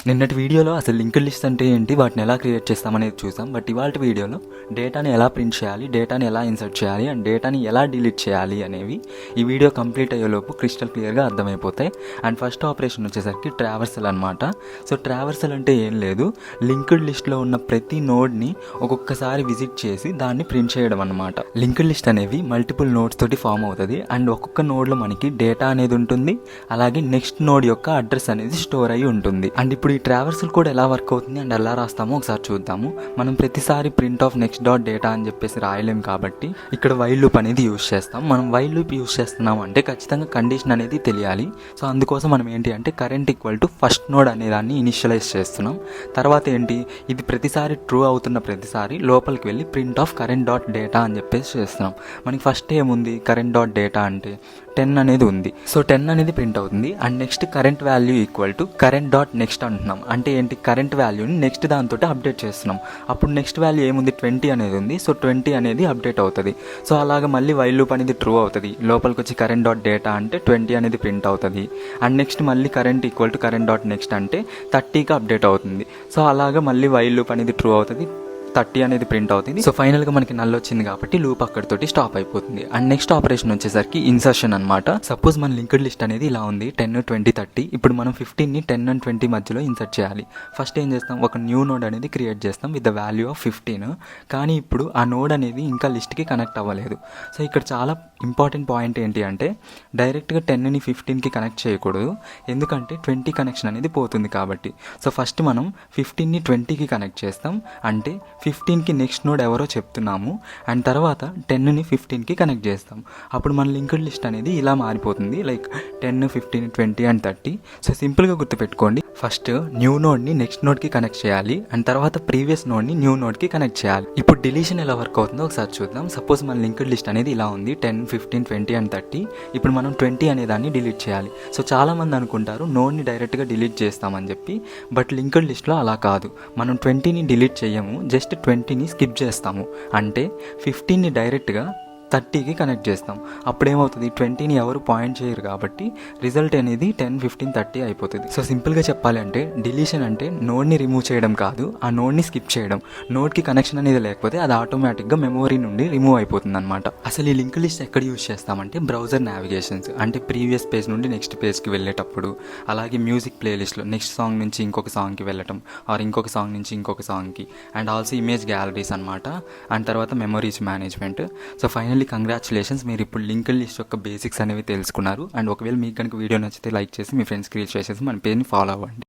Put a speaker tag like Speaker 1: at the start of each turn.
Speaker 1: నిన్నటి వీడియోలో అసలు లింక్డ్ లిస్ట్ అంటే ఏంటి, వాటిని ఎలా క్రియేట్ చేస్తామనేది చూసాం. బట్ ఇవాళ వీడియోలో డేటాని ఎలా ప్రింట్ చేయాలి, డేటాని ఎలా ఇన్సర్ట్ చేయాలి అండ్ డేటాని ఎలా డిలీట్ చేయాలి అనేవి ఈ వీడియో కంప్లీట్ అయ్యేలోపు క్రిస్టల్ క్లియర్గా అర్థమైపోతాయి. అండ్ ఫస్ట్ ఆపరేషన్ వచ్చేసరికి ట్రావర్సల్ అనమాట. సో ట్రావర్సల్ అంటే ఏం లేదు, లింక్డ్ లిస్ట్లో ఉన్న ప్రతి నోడ్ని ఒక్కొక్కసారి విజిట్ చేసి దాన్ని ప్రింట్ చేయడం అనమాట. లింక్డ్ లిస్ట్ అనేవి మల్టిపుల్ నోడ్స్ తోటి ఫామ్ అవుతుంది. అండ్ ఒక్కొక్క నోడ్లో మనకి డేటా అనేది ఉంటుంది, అలాగే నెక్స్ట్ నోడ్ యొక్క అడ్రస్ అనేది స్టోర్ అయ్యి ఉంటుంది. అండ్ ఇప్పుడు ఈ ట్రావర్సల్ కోడ్ ఎలా వర్క్ అవుతుంది అండ్ ఎలా రాస్తామో ఒకసారి చూద్దాము. మనం ప్రతిసారి print of next dot data అని చెప్పేసి రాయలేం కాబట్టి ఇక్కడ వైల్ లూప్ అనేది యూజ్ చేస్తాం. మనం వైల్ లూప్ యూజ్ చేస్తున్నాం అంటే ఖచ్చితంగా కండిషన్ అనేది తెలియాలి. సో అందుకోసం మనం ఏంటి అంటే current equal to first node అనే దాన్ని ఇనిషియలైజ్ చేస్తున్నాం. తర్వాత ఏంటి, ఇది ప్రతిసారి ట్రూ అవుతున్న ప్రతిసారి లోపలికి వెళ్ళి print of current dot data అని చెప్పేసి చేస్తున్నాం. మనకి ఫస్ట్ ఏముంది, కరెంట్ డాట్ డేటా అంటే 10 అనేది ఉంది. సో 10 అనేది ప్రింట్ అవుతుంది. And next current value equal to current dot next అంటున్నాం. అంటే ఏంటి, కరెంట్ వాల్యూని నెక్స్ట్ దాంతో అప్డేట్ చేస్తున్నాం. అప్పుడు నెక్స్ట్ వాల్యూ ఏముంది, 20 అనేది ఉంది. సో 20 అనేది అప్డేట్ అవుతుంది. సో అలాగే మళ్ళీ వైల్ లూప్ అనేది ట్రూ అవుతుంది. లోపలికి వచ్చి కరెంట్ డాట్ డేటా అంటే 20 అనేది ప్రింట్ అవుతుంది. అండ్ నెక్స్ట్ మళ్ళీ current equal to current dot next అంటే 30కి అప్డేట్ అవుతుంది. సో అలాగే మళ్ళీ వైల్ లూప్ అనేది ట్రూ అవుతుంది, 30 అనేది ప్రింట్ అవుతుంది. సో ఫైనల్గా మనకి నల్ వచ్చింది కాబట్టి లూప్ అక్కడితోటి స్టాప్ అయిపోతుంది. అండ్ నెక్స్ట్ ఆపరేషన్ వచ్చేసరికి ఇన్సర్షన్ అనమాట. సపోజ్ మన లింక్డ్ లిస్ట్ అనేది ఇలా ఉంది, 10, 20, 30. ఇప్పుడు మనం 15ని 10 and 20 మధ్యలో ఇన్సర్ట్ చేయాలి. ఫస్ట్ ఏం చేస్తాం, ఒక న్యూ నోడ్ అనేది క్రియేట్ చేస్తాం విత్ ద వాల్యూ ఆఫ్ 15. కానీ ఇప్పుడు ఆ నోడ్ అనేది ఇంకా లిస్ట్కి కనెక్ట్ అవ్వలేదు. సో ఇక్కడ చాలా ఇంపార్టెంట్ పాయింట్ ఏంటి అంటే డైరెక్ట్గా 10ని 15కి కనెక్ట్ చేయకూడదు, ఎందుకంటే 20 కనెక్షన్ అనేది పోతుంది కాబట్టి. సో ఫస్ట్ మనం 15ని 20కి కనెక్ట్ చేస్తాం, అంటే 15కి నెక్స్ట్ నోడ్ ఎవరో చెప్తున్నాము. అండ్ తర్వాత 10ని 15కి కనెక్ట్ చేస్తాం. అప్పుడు మన లింక్డ్ లిస్ట్ అనేది ఇలా మారిపోతుంది, లైక్ 10, 15, 20 and 30. సో సింపుల్గా గుర్తుపెట్టుకోండి, ఫస్ట్ న్యూ నోడ్ని నెక్స్ట్ నోడ్కి కనెక్ట్ చేయాలి, అండ్ తర్వాత ప్రీవియస్ నోడ్ని న్యూ నోడ్కి కనెక్ట్ చేయాలి. ఇప్పుడు డిలీషన్ ఎలా వర్క్ అవుతుందో ఒకసారి చూద్దాం. సపోజ్ మన లింక్డ్ లిస్ట్ అనేది ఇలా ఉంది, 10, 15, 20 and 30. ఇప్పుడు మనం 20 అనే దాన్ని డిలీట్ చేయాలి. సో చాలామంది అనుకుంటారు నోడ్ని డైరెక్ట్గా డిలీట్ చేస్తామని చెప్పి, బట్ లింక్డ్ లిస్ట్లో అలా కాదు. మనం 20ని డిలీట్ చేయము, జస్ట్ 20ని స్కిప్ చేస్తాము. అంటే 15ని డైరెక్ట్గా 30కి కనెక్ట్ చేస్తాం. అప్పుడేమవుతుంది, 20ని ఎవరు పాయింట్ చేయరు కాబట్టి రిజల్ట్ అనేది 10, 15, 30 అయిపోతుంది. సో సింపుల్గా చెప్పాలి అంటే డిలీషన్ అంటే నోడ్ని రిమూవ్ చేయడం కాదు, ఆ నోడ్ని స్కిప్ చేయడం. నోడ్కి కనెక్షన్ అనేది లేకపోతే అది ఆటోమేటిక్గా మెమొరీ నుండి రిమూవ్ అయిపోతుంది అనమాట. అసలు ఈ లింక్ లిస్ట్ ఎక్కడ యూజ్ చేస్తామంటే బ్రౌజర్ నావిగేషన్స్, అంటే ప్రీవియస్ పేజ్ నుండి నెక్స్ట్ పేజ్కి వెళ్ళేటప్పుడు, అలాగే మ్యూజిక్ ప్లేలిస్ట్లో నెక్స్ట్ సాంగ్ నుంచి ఇంకొక సాంగ్కి వెళ్ళటం, ఆర్ ఇంకొక సాంగ్ నుంచి ఇంకొక సాంగ్కి, అండ్ ఆల్సో ఇమేజ్ గ్యాలరీస్ అనమాట. అండ్ తర్వాత memories management. So finally congratulations, మీరు ఇప్పుడు లింక్డ్ లిస్ట్ యొక్క బేసిక్స్ అనేవి తెలుసుకున్నారు. అండ్ ఒకవేళ మీకు కనుక వీడియో నచ్చితే లైక్ చేసి మీ ఫ్రెండ్స్కి రీచ్ చేసేసి మన పేజ్ని ఫాలో అవ్వండి.